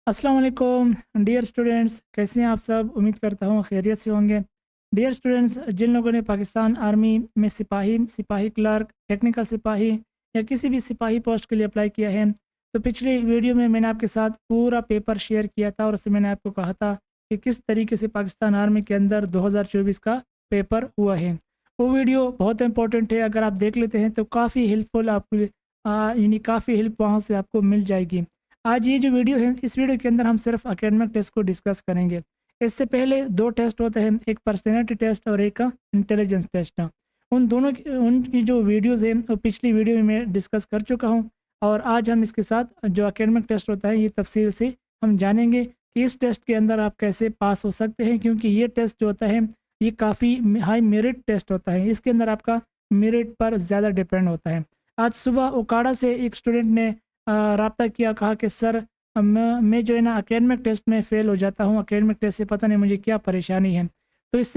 अस्सलाम वालेकुम dear students, कैसे हैं आप सब। उम्मीद करता हूँ खैरियत से होंगे। डियर स्टूडेंट्स, जिन लोगों ने पाकिस्तान आर्मी में सिपाही क्लर्क, टेक्निकल सिपाही या किसी भी सिपाही पोस्ट के लिए अप्लाई किया है, तो पिछली वीडियो में मैंने आपके साथ पूरा पेपर शेयर किया था और उससे मैंने आपको कहा था कि किस तरीके से पाकिस्तान आर्मी के अंदर 2024 का पेपर हुआ है। वो वीडियो बहुत इंपॉर्टेंट है, अगर आप देख लेते हैं तो काफ़ी हेल्पफुल आपको यानी काफ़ी हेल्प वहाँ से आपको मिल जाएगी। आज ये जो वीडियो है, इस वीडियो के अंदर हम सिर्फ एकेडमिक टेस्ट को डिस्कस करेंगे। इससे पहले दो टेस्ट होते हैं, एक पर्सनैलिटी टेस्ट और एक इंटेलिजेंस टेस्ट। उनकी जो वीडियोज़ हैं वो पिछली वीडियो में मैं डिस्कस कर चुका हूँ और आज हम इसके साथ जो एकेडमिक टेस्ट होता है ये तफसील से हम जानेंगे कि इस टेस्ट के अंदर आप कैसे पास हो सकते हैं, क्योंकि ये टेस्ट जो होता है ये काफ़ी हाई मेरिट टेस्ट होता है। इसके अंदर आपका मेरिट पर ज़्यादा डिपेंड होता है। आज सुबह ओकाड़ा से एक स्टूडेंट ने राब्ता किया, कहा कि सर मैं जो है ना एकेडमिक टेस्ट में फ़ेल हो जाता हूँ, एकेडमिक टेस्ट से पता नहीं मुझे क्या परेशानी है। तो इस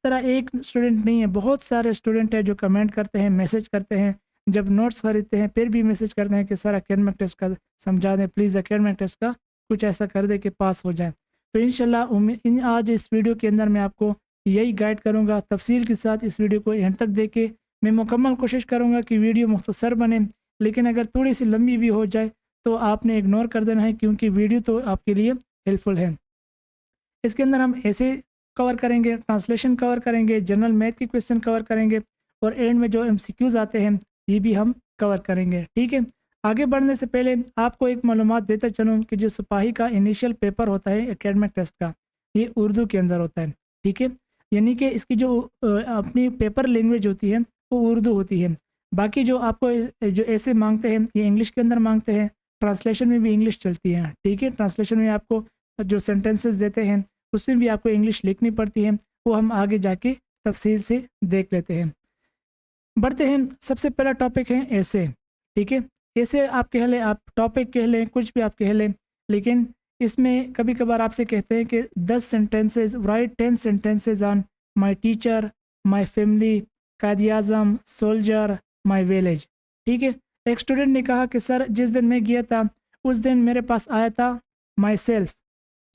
तरह एक स्टूडेंट नहीं है, बहुत सारे स्टूडेंट हैं जो कमेंट करते हैं, मैसेज करते हैं, जब नोट्स खरीदते हैं फिर भी मैसेज करते हैं कि सर एकेडमिक टेस्ट का समझा दें प्लीज़, एकेडमिक टेस्ट का कुछ ऐसा कर दे कि पास हो जाए। तो इंशाल्लाह आज इस वीडियो के अंदर मैं आपको यही गाइड करूँगा तफसील के साथ। इस वीडियो को एंड तक देखे, मैं मुकम्मल कोशिश करूँगा कि वीडियो मुख्तसर बने, लेकिन अगर थोड़ी सी लंबी भी हो जाए तो आपने इग्नोर कर देना है, क्योंकि वीडियो तो आपके लिए हेल्पफुल है। इसके अंदर हम ऐसे कवर करेंगे, ट्रांसलेशन कवर करेंगे, जनरल मैथ के क्वेश्चन कवर करेंगे और एंड में जो एमसीक्यूज़ आते हैं ये भी हम कवर करेंगे। ठीक है, आगे बढ़ने से पहले आपको एक मालूमात देता चलूँ कि जो सिपाही का इनिशियल पेपर होता है एकेडमिक टेस्ट का, ये उर्दू के अंदर होता है। ठीक है, यानी कि इसकी जो अपनी पेपर लैंग्वेज होती है वो उर्दू होती है। बाकी जो आपको जो ऐसे मांगते हैं ये इंग्लिश के अंदर मांगते हैं, ट्रांसलेशन में भी इंग्लिश चलती है। ठीक है, ट्रांसलेशन में आपको जो सेंटेंसेस देते हैं उसमें भी आपको इंग्लिश लिखनी पड़ती है, वो हम आगे जाके तफसील से देख लेते हैं। बढ़ते हैं, सबसे पहला टॉपिक है ऐसे। ठीक है, ऐसे आप कह लें, आप टॉपिक कह लें, कुछ भी आप कह लें, लेकिन इसमें कभी कभार आपसे कहते हैं कि 10 sentences, right 10 sentences on my teacher, my family, Quaid Azam, soldier, my village. ठीक है, एक स्टूडेंट ने कहा कि सर जिस दिन मैं गया था उस दिन मेरे पास आया था माई सेल्फ।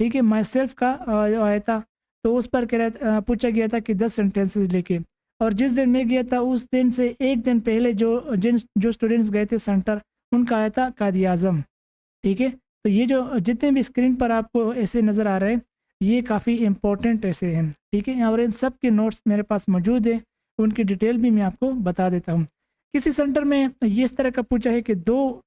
ठीक है, माई सेल्फ का जो आया था, तो उस पर पूछा गया था कि 10 सेंटेंसेस लिखे। और जिस दिन मैं गया था उस दिन से एक दिन पहले जो स्टूडेंट्स गए थे सेंटर, उनका आया था कायद आज़म। ठीक है, तो ये जो जितने भी स्क्रीन पर आपको ऐसे नज़र आ रहे हैं ये काफ़ी इंपॉर्टेंट ऐसे हैं। ठीक है, और इन सब के नोट्स मेरे पास मौजूद है, उनकी डिटेल भी मैं आपको बता देता हूँ। किसी सेंटर में ये इस तरह का पूछा है कि दो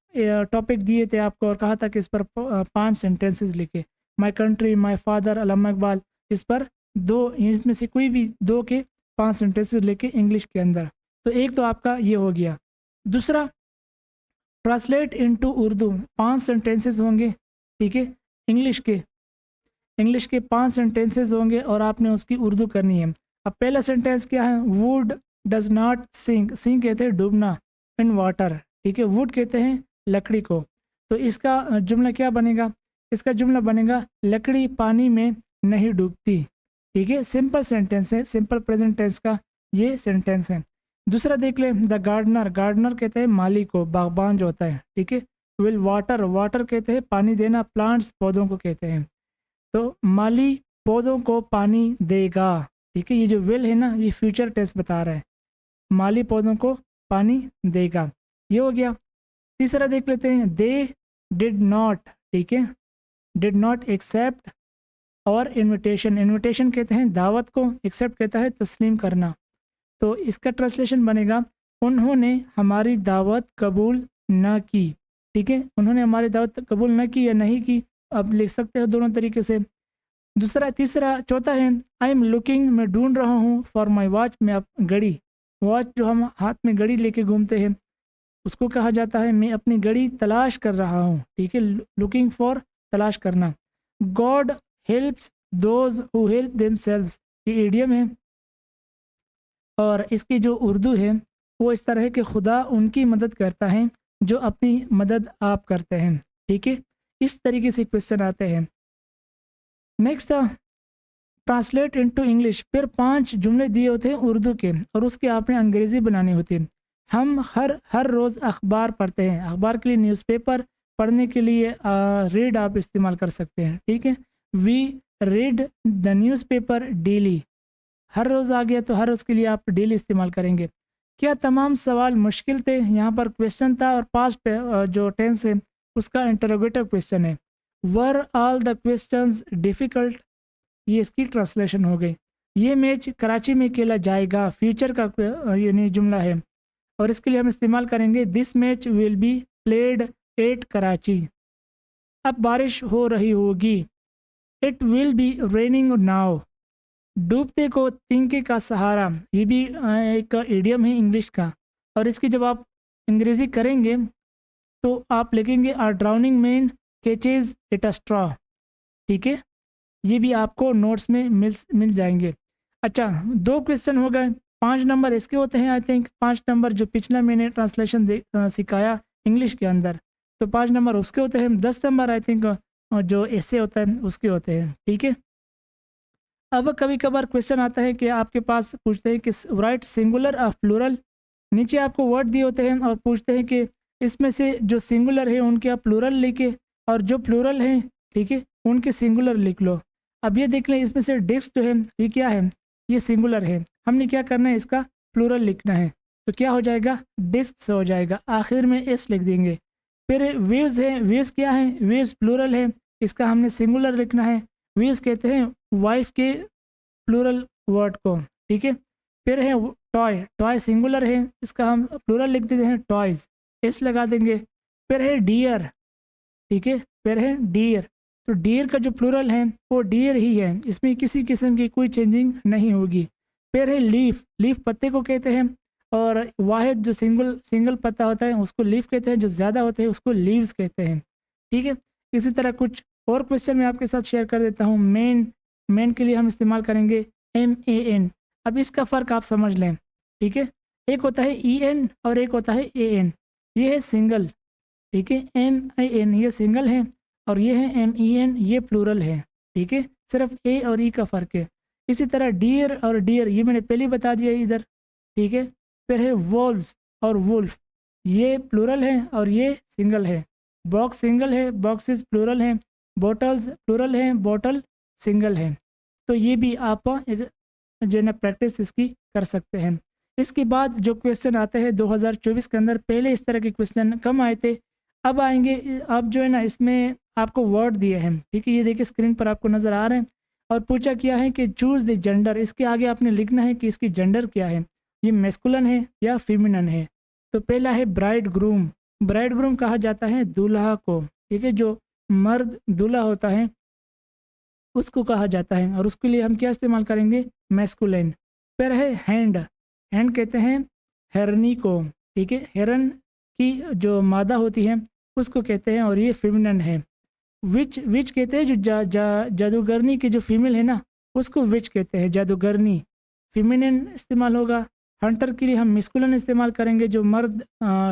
टॉपिक दिए थे आपको और कहा था कि इस पर 5 सेंटेंसेस लिखे, माई कंट्री, माई फादर, अल्लामा इकबाल, इस पर दो, इसमें से कोई भी दो के 5 सेंटेंसेस लिखे इंग्लिश के अंदर। तो एक तो आपका ये हो गया। दूसरा, ट्रांसलेट इनटू उर्दू, 5 सेंटेंसेस होंगे। ठीक है, इंग्लिश के इंग्लिश के 5 सेंटेंसेस होंगे और आपने उसकी उर्दू करनी है। अब पहला सेंटेंस क्या है, would does not sink, sink कहते हैं डूबना, इन वाटर। ठीक है, वुड कहते हैं लकड़ी को। तो इसका जुमला क्या बनेगा, इसका जुमला बनेगा लकड़ी पानी में नहीं डूबती। ठीक है, सिंपल सेंटेंस है, सिंपल प्रेजेंट टेंस का ये सेंटेंस है। दूसरा देख ले, द गार्डनर, गार्डनर कहते हैं माली को, बागबान जो होता है। ठीक है, विल वाटर, वाटर कहते हैं पानी देना, प्लांट्स पौधों को कहते हैं। तो माली पौधों को पानी देगा। ठीक है, ये जो विल है ना ये फ्यूचर टेंस बता रहा है, माली पौधों को पानी देगा, ये हो गया। तीसरा देख लेते हैं, दे डिड नॉट। ठीक है, डिड नॉट एक्सेप्ट और इनविटेशन, इनविटेशन कहते हैं दावत को, एक्सेप्ट कहता है तस्लीम करना। तो इसका ट्रांसलेशन बनेगा, उन्होंने हमारी दावत कबूल न की। ठीक है, उन्होंने हमारी दावत कबूल न की या नहीं की, आप लिख सकते हो दोनों तरीके से। चौथा है, आई एम लुकिंग, मैं ढूंढ रहा हूँ, फॉर माई वॉच, मैं घड़ी, वॉच जो हम हाथ में घड़ी लेके घूमते हैं उसको कहा जाता है मैं अपनी घड़ी तलाश कर रहा हूँ। ठीक है, लुकिंग फॉर, तलाश करना। God helps those who help themselves, ये इडियम है और इसकी जो उर्दू है वो इस तरह है कि खुदा उनकी मदद करता है जो अपनी मदद आप करते हैं। ठीक है, इस तरीके से क्वेश्चन आते हैं। नेक्स्ट, ट्रांसलेट इनटू इंग्लिश, फिर 5 जुमले दिए होते हैं उर्दू के और उसके आपने अंग्रेज़ी बनानी होती है। हम हर रोज़ अखबार पढ़ते हैं, अखबार के लिए न्यूज़पेपर, पढ़ने के लिए रीड आप इस्तेमाल कर सकते हैं, ठीक है। We read the newspaper daily, हर रोज़ आ गया तो हर रोज़ के लिए आप डेली इस्तेमाल करेंगे। क्या तमाम सवाल मुश्किल थे? यहाँ पर क्वेश्चन था और पास्ट जो टेंस है उसका इंटरोगेटिव क्वेश्चन है। Were all the questions difficult, ये इसकी ट्रांसलेशन हो गई। ये मैच कराची में खेला जाएगा, फ्यूचर का यानी जुमला है और इसके लिए हम इस्तेमाल करेंगे this match will be played at Karachi. अब बारिश हो रही होगी, it will be raining now. डूबते को तिनके का सहारा, ये भी एक इडियम है इंग्लिश का और इसकी जब आप अंग्रेज़ी करेंगे तो आप लिखेंगे a drowning man catches it a straw, ठीक है। ये भी आपको नोट्स में मिल जाएंगे। अच्छा, 2 क्वेश्चन हो गए, 5 नंबर इसके होते हैं आई थिंक, 5 नंबर जो पिछला मैंने ट्रांसलेशन सिखाया इंग्लिश के अंदर, तो 5 नंबर उसके होते हैं। 10 नंबर आई थिंक जो ऐसे होता है उसके होते हैं, ठीक है। अब कभी कभार क्वेश्चन आता है कि आपके पास पूछते हैं कि राइट सिंगुलर ऑफ प्लूरल, नीचे आपको वर्ड दिए होते हैं और पूछते हैं कि इसमें से जो सिंगुलर है उनके आप प्लूरल लिखे और जो प्लूरल हैं, ठीक है, उनके सिंगुलर लिख लो। अब ये देख लें, इसमें से डिस्क जो है ये क्या है, ये सिंगुलर है, हमने क्या करना है, इसका प्लूरल लिखना है, तो क्या हो जाएगा, डिस्क हो जाएगा, आखिर में एस लिख देंगे। फिर वेव्स है, वेव्स क्या है, वेव्स प्लूरल है, इसका हमने सिंगुलर लिखना है। वेव्स कहते हैं वाइफ के प्लूरल वर्ड को, ठीक है। फिर है टॉय, टॉय सिंगुलर है, इसका हम प्लूरल लिख देते हैं टॉयज़, एस लगा देंगे। फिर है डियर, ठीक है, फिर है डियर, तो डियर का जो प्लूरल है वो डियर ही है, इसमें किसी किस्म की कोई चेंजिंग नहीं होगी। फिर है लीफ, लीफ पत्ते को कहते हैं और वाहिद जो सिंगल पत्ता होता है उसको लीफ कहते हैं, जो ज़्यादा होते हैं उसको लीव्स कहते हैं, ठीक है। इसी तरह कुछ और क्वेश्चन मैं आपके साथ शेयर कर देता हूँ। मेन, मेन के लिए हम इस्तेमाल करेंगे MAN। अब इसका फ़र्क आप समझ लें, ठीक है। एक होता है EN और एक होता है AN, ये है सिंगल, ठीक है, MIN ये सिंगल है और ये है MEN ये प्लूरल है, ठीक है, सिर्फ A और E का फ़र्क है। इसी तरह डियर और डियर ये मैंने पहले ही बता दिया इधर, ठीक है। फिर है वोल्व्स और वुल्फ, ये प्लूरल है और ये सिंगल है। बॉक्स सिंगल है, बॉक्सेस प्लूरल हैं, बॉटल्स प्लूरल हैं, बॉटल सिंगल है। तो ये भी आप जो है ना प्रैक्टिस इसकी कर सकते हैं। इसके बाद जो क्वेश्चन आते हैं 2024 के अंदर, पहले इस तरह के क्वेश्चन कम आए थे, अब आएंगे। अब जो है ना इसमें आपको वर्ड दिए हैं, ठीक है, ये देखिए स्क्रीन पर आपको नज़र आ रहे हैं और पूछा क्या है कि चूज़ द जेंडर, इसके आगे आपने लिखना है कि इसकी जेंडर क्या है, ये मैस्कुलिन है या फेमिनिन है। तो पहला है ब्राइड ग्रूम, ब्राइड ग्रूम कहा जाता है दूल्हा को, ठीक है, जो मर्द दूल्हा होता है उसको कहा जाता है और उसके लिए हम क्या इस्तेमाल करेंगे, मैस्कुलिन। फिर है हैंड, हैंड कहते हैं हेरनी को, ठीक है, हेरन की जो मादा होती है उसको कहते हैं और ये फेमिनिन है। विच, विच कहते हैं जो जादूगरनी की जो फीमेल है ना उसको विच कहते हैं, जादूगरनी, फेमिनिन इस्तेमाल होगा। हंटर के लिए हम मैस्कुलिन इस्तेमाल करेंगे, जो मर्द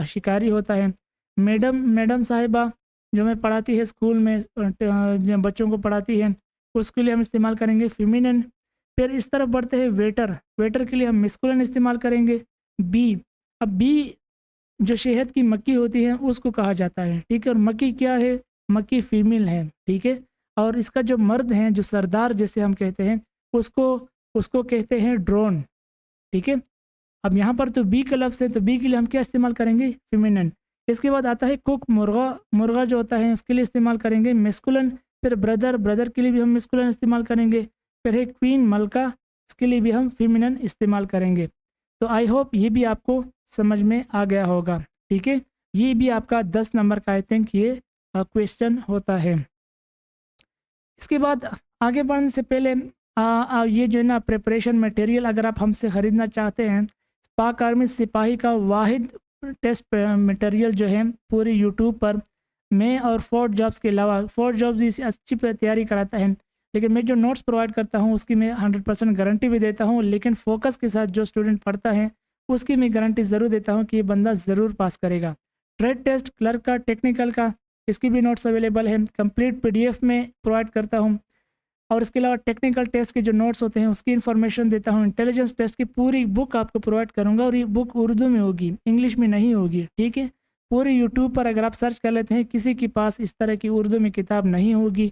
शिकारी होता है। मैडम, मैडम साहिबा जो मैं पढ़ाती है स्कूल में, जो बच्चों को पढ़ाती है, उसके लिए हम इस्तेमाल करेंगे फेमिनिन। फिर इस तरफ बढ़ते हैं वेटर, वेटर के लिए हम मैस्कुलिन इस्तेमाल करेंगे। बी, अब बी जो शहद की मक्खी होती है उसको कहा जाता है, ठीक है, और मक्खी क्या है, मक्खी फीमेल है, ठीक है। और इसका जो मर्द हैं, जो सरदार जैसे हम कहते हैं, उसको उसको कहते हैं ड्रोन, ठीक है। अब यहाँ पर तो बी का लफ्ज़ है, तो बी के लिए हम क्या इस्तेमाल करेंगे, फेमिनिन। इसके बाद आता है कुक, मुर्गा, मुर्गा जो होता है उसके लिए इस्तेमाल करेंगे मैस्कुलिन। फिर ब्रदर, ब्रदर के लिए भी हम मैस्कुलिन इस्तेमाल करेंगे। फिर है क्वीन, मलका, इसके लिए भी हम फेमिनिन इस्तेमाल करेंगे। तो आई होप ये भी आपको समझ में आ गया होगा, ठीक है। ये भी आपका 10 नंबर का आई थिंक ये क्वेश्चन होता है। इसके बाद आगे बढ़ने से पहले ये जो है ना प्रिपरेशन मटेरियल अगर आप हमसे ख़रीदना चाहते हैं, पाक आर्मी सिपाही का वाहिद टेस्ट मटेरियल जो है पूरी यूट्यूब पर मैं और फोर्ट जॉब्स के अलावा, फोर्ट जॉब्स इसे अच्छी तैयारी कराता है, लेकिन मैं जो नोट्स प्रोवाइड करता हूँ उसकी मैं 100% गारंटी भी देता हूँ, लेकिन फोकस के साथ जो स्टूडेंट पढ़ता है उसकी मैं गारंटी ज़रूर देता हूँ कि ये बंदा ज़रूर पास करेगा। ट्रेड टेस्ट, क्लर्क का, टेक्निकल का, इसकी भी नोट्स अवेलेबल है, कंप्लीट PDF में प्रोवाइड करता हूँ। और इसके अलावा टेक्निकल टेस्ट के जो नोट्स होते हैं उसकी इन्फॉर्मेशन देता हूँ। इंटेलिजेंस टेस्ट की पूरी बुक आपको प्रोवाइड करूँगा और ये बुक उर्दू में होगी, इंग्लिश में नहीं होगी, ठीक है। पूरे यूट्यूब पर अगर आप सर्च कर लेते हैं, किसी के पास इस तरह की उर्दू में किताब नहीं होगी।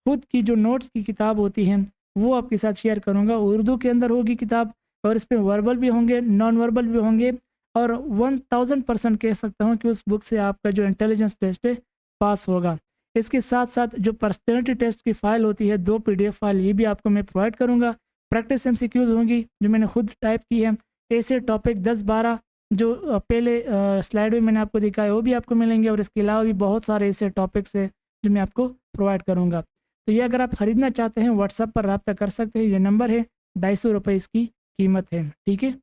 खुद की जो नोट्स की किताब होती हैं वो आपके साथ शेयर करूँगा। उर्दू के अंदर होगी किताब और इस पर वर्बल भी होंगे, नॉन वर्बल भी होंगे, और 1000% कह सकता हूँ कि उस बुक से आपका जो इंटेलिजेंस टेस्ट है पास होगा। इसके साथ साथ जो पर्सनैलिटी टेस्ट की फ़ाइल होती है, 2 PDF फाइल, ये भी आपको मैं प्रोवाइड करूँगा। प्रैक्टिस MCQs होंगी जो मैंने खुद टाइप की है। ऐसे टॉपिक 10-12 जो पहले स्लाइड में मैंने आपको दिखाया वो भी आपको मिलेंगे, और इसके अलावा भी बहुत सारे ऐसे टॉपिक्स हैं जो मैं आपको प्रोवाइड करूँगा। तो ये अगर आप ख़रीदना चाहते हैं व्हाट्सएप पर रब्ता कर सकते हैं। ये नंबर है, 250 रुपये इसकी कीमत है। ठीक है,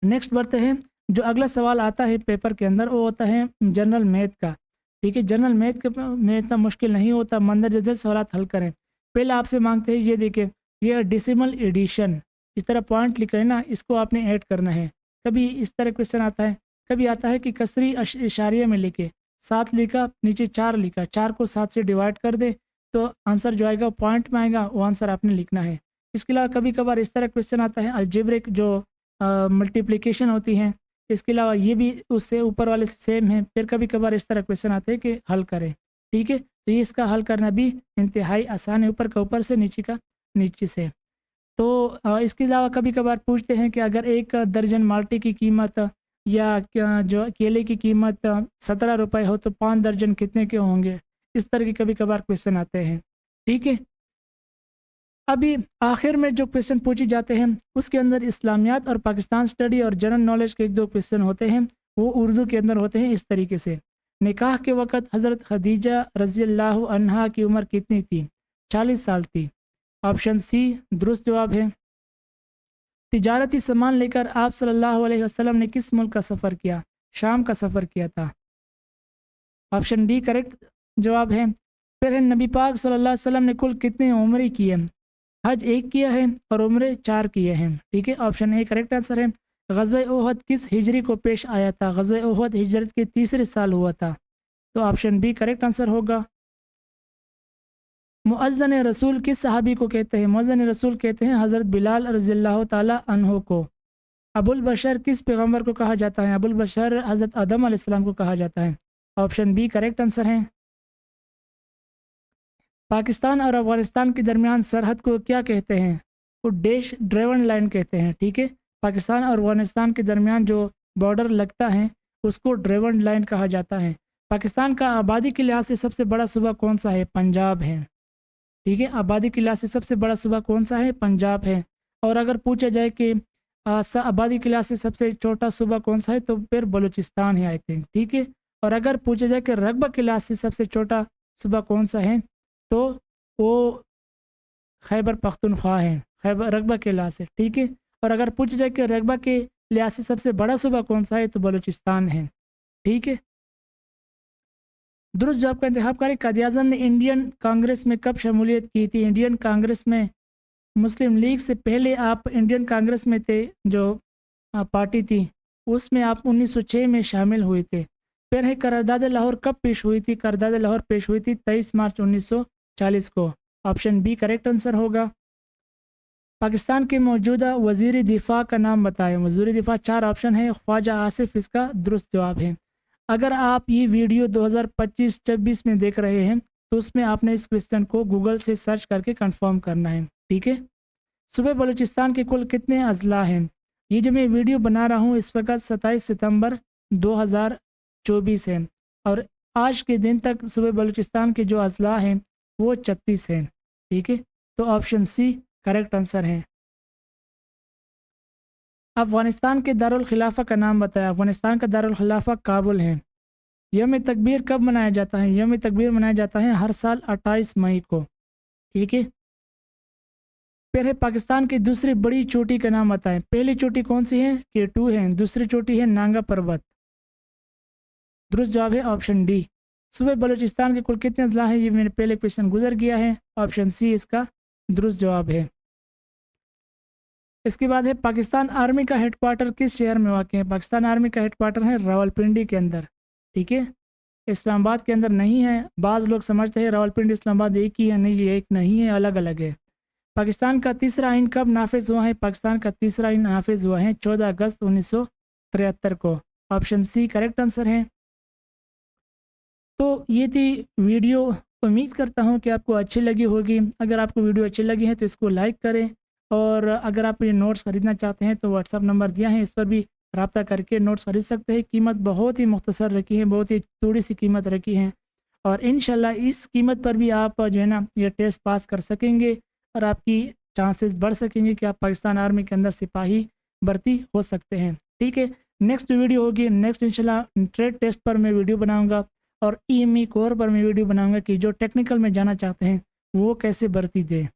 नेक्स्ट बढ़ते हैं। जो अगला सवाल आता है पेपर के अंदर वो होता है जनरल मैथ का। ठीक है, जनरल मैथ में इतना मुश्किल नहीं होता, मंदरजा जैसे सवाल हल करें। पहले आपसे मांगते हैं, ये देखिए, ये डेसिमल एडिशन, इस तरह पॉइंट लिख रहे हैं ना, इसको आपने ऐड करना है। कभी इस तरह क्वेश्चन आता है, कभी आता है कि कसरी इशारिया में लिखे 7 लिखा, नीचे 4 लिखा, 4 को 7 से डिवाइड कर दे तो आंसर जो आएगा पॉइंट में आएगा, वो आंसर आपने लिखना है। इसके अलावा कभी कभार इस तरह क्वेश्चन आता है अलजेब्रिक जो मल्टीप्लिकेशन होती हैं, इसके अलावा ये भी उससे ऊपर वाले से सेम है। फिर कभी कभार इस तरह क्वेश्चन आते हैं कि हल करें। ठीक है, तो ये इसका हल करना भी इंतहाई आसान है, ऊपर का ऊपर से, नीचे का नीचे से। तो इसके अलावा कभी कभार पूछते हैं कि अगर 1 दर्जन माल्टे की कीमत या जो केले की कीमत 17 रुपये हो तो 5 दर्जन कितने के होंगे। इस तरह के कभी कभार क्वेश्चन आते हैं। ठीक है, अभी आखिर में जो क्वेश्चन पूछे जाते हैं उसके अंदर इस्लामियात और पाकिस्तान स्टडी और जनरल नॉलेज के 1-2 क्वेश्चन होते हैं, वो उर्दू के अंदर होते हैं इस तरीके से। निकाह के वक़्त हज़रत खदीजा रज़ी अल्लाह अन्हा की उम्र कितनी थी? 40 साल थी। ऑप्शन सी दुरुस्त जवाब है। तिजारती सामान लेकर आप सल्लल्लाहु अलैहि वसल्लम ने किस मुल्क का सफ़र किया? शाम का सफ़र किया था। ऑप्शन डी करेक्ट जवाब है। फिर है, नबी पाक सल्लल्लाहु अलैहि वसल्लम ने कुल कितने उम्रे किए? हज 1 किया है और उम्रे 4 किए हैं। ठीक है, ऑप्शन ए करेक्ट आंसर है। ग़ज़वे ओहद किस हिजरी को पेश आया था? ग़ज़वे ओहद हिजरत के 3रे साल हुआ था, तो ऑप्शन बी करेक्ट आंसर होगा। मुअज़्ज़िन रसूल किस सहाबी को कहते हैं? मुअज़्ज़िन रसूल कहते हैं हज़रत बिलाल रज़ियल्लाहु ताला अन्हु को। अबुल बशर किस पैगम्बर को कहा जाता है? अबुल बशर हज़रत आदम अलैहिस्सलाम को कहा जाता है। ऑप्शन बी करेक्ट आंसर है। पाकिस्तान और अफ़गानिस्तान के दरमियान सरहद को क्या कहते हैं? वो डैश ड्रेवन लाइन कहते हैं। ठीक है, पाकिस्तान और अफ़गानिस्तान के दरमियान जो बॉर्डर लगता है उसको ड्रेवन लाइन कहा जाता है। पाकिस्तान का आबादी के लिहाज से सबसे बड़ा सूबा कौन सा है? पंजाब है। ठीक है, आबादी के लिहाज से सबसे बड़ा सूबा कौन सा है? पंजाब है। और अगर पूछा जाए कि आबादी के लिहाज से सबसे छोटा सूबा कौन सा है, तो फिर बलूचिस्तान है आई थिंक। ठीक है, और अगर पूछा जाए कि रकबा के लिहाज से सबसे छोटा सूबा कौन सा है, तो वो खैबर पख्तूनख्वा है, खैबर रकबा के लिहाज से। ठीक है, और अगर पूछा जाए कि रकबा के लिहाज से सबसे बड़ा सूबा कौन सा है, तो बलूचिस्तान है। ठीक है, दुरुस्त जवाब का इंतखाब करें। कायद-ए-आज़म ने इंडियन कांग्रेस में कब शमूलियत की थी? इंडियन कांग्रेस में, मुस्लिम लीग से पहले आप इंडियन कांग्रेस में थे, जो पार्टी थी उसमें आप 1906 में शामिल हुए थे। फिर है, करारदाद लाहौर कब पेश हुई थी? करारदाद लाहौर पेश हुई थी 23 मार्च 1940 को। ऑप्शन बी करेक्ट आंसर होगा। पाकिस्तान के मौजूदा वज़ीर दिफ़ा का नाम बताएं। वज़ीर दिफ़ा 4 ऑप्शन है, ख्वाजा आसिफ इसका दुरुस्त जवाब है। अगर आप ये वीडियो 2025-26 में देख रहे हैं तो उसमें आपने इस क्वेश्चन को गूगल से सर्च करके कंफर्म करना है। ठीक है, सूबे बलूचिस्तान के कुल कितने अजला हैं? ये जो मैं वीडियो बना रहा हूँ इस वक्त 27 सितंबर 2024 है, और आज के दिन तक सूबे बलूचिस्तान के जो अजला हैं वो 36 हैं। ठीक है, तो ऑप्शन सी करेक्ट आंसर है। अफ़गानिस्तान के दारुल खिलाफा का नाम बताया। अफ़गानिस्तान का दारुल खिलाफा काबुल है। यौम तकबीर कब मनाया जाता है? यौम तकबीर मनाया जाता है हर साल 28 मई को। ठीक है, फिर है, पाकिस्तान की दूसरी बड़ी चोटी का नाम बताएं। पहली चोटी कौन सी है? K2 है। दूसरी चोटी है नांगा पर्वत। दुरुस्त जवाब है ऑप्शन डी। सूबे बलूचिस्तान के कुल कितने अजला हैं? ये मैंने पहले क्वेश्चन गुजर गया है। ऑप्शन सी इसका दुरुस्त जवाब है। इसके बाद है, पाकिस्तान आर्मी का हेडक्वार्टर किस शहर में वाक़ है? पाकिस्तान आर्मी का हेडक्वार्टर है रावलपिंडी के अंदर। ठीक है, इस्लामाबाद के अंदर नहीं है। बाज़ लोग समझते हैं रावलपिंडी इस्लामाबाद एक ही है, नहीं, ये एक नहीं है, अलग अलग है। पाकिस्तान का तीसरा आइन कब नाफिज हुआ है? पाकिस्तान का तीसरा आइन नाफिज हुआ है 14 अगस्त 1973 को। ऑप्शन सी करेक्ट आंसर है। तो ये थी वीडियो, उम्मीद करता हूँ कि आपको अच्छी लगी होगी। अगर आपको वीडियो अच्छी लगी है तो इसको लाइक करें, और अगर आप ये नोट्स ख़रीदना चाहते हैं तो व्हाट्सअप नंबर दिया है, इस पर भी रब्ता करके नोट्स ख़रीद सकते हैं। कीमत बहुत ही मुख्तसर रखी है, बहुत ही थोड़ी सी कीमत रखी है, और इंशाल्लाह इस कीमत पर भी आप जो है ना ये टेस्ट पास कर सकेंगे, और आपकी चांसेस बढ़ सकेंगे कि आप पाकिस्तान आर्मी के अंदर सिपाही भर्ती हो सकते हैं। ठीक है, नेक्स्ट वीडियो होगी, नेक्स्ट इंशाल्लाह ट्रेड टेस्ट पर मैं वीडियो बनाऊंगा, और EME कोर पर मैं वीडियो बनाऊंगा कि जो टेक्निकल में जाना चाहते हैं वो कैसे भर्ती दें।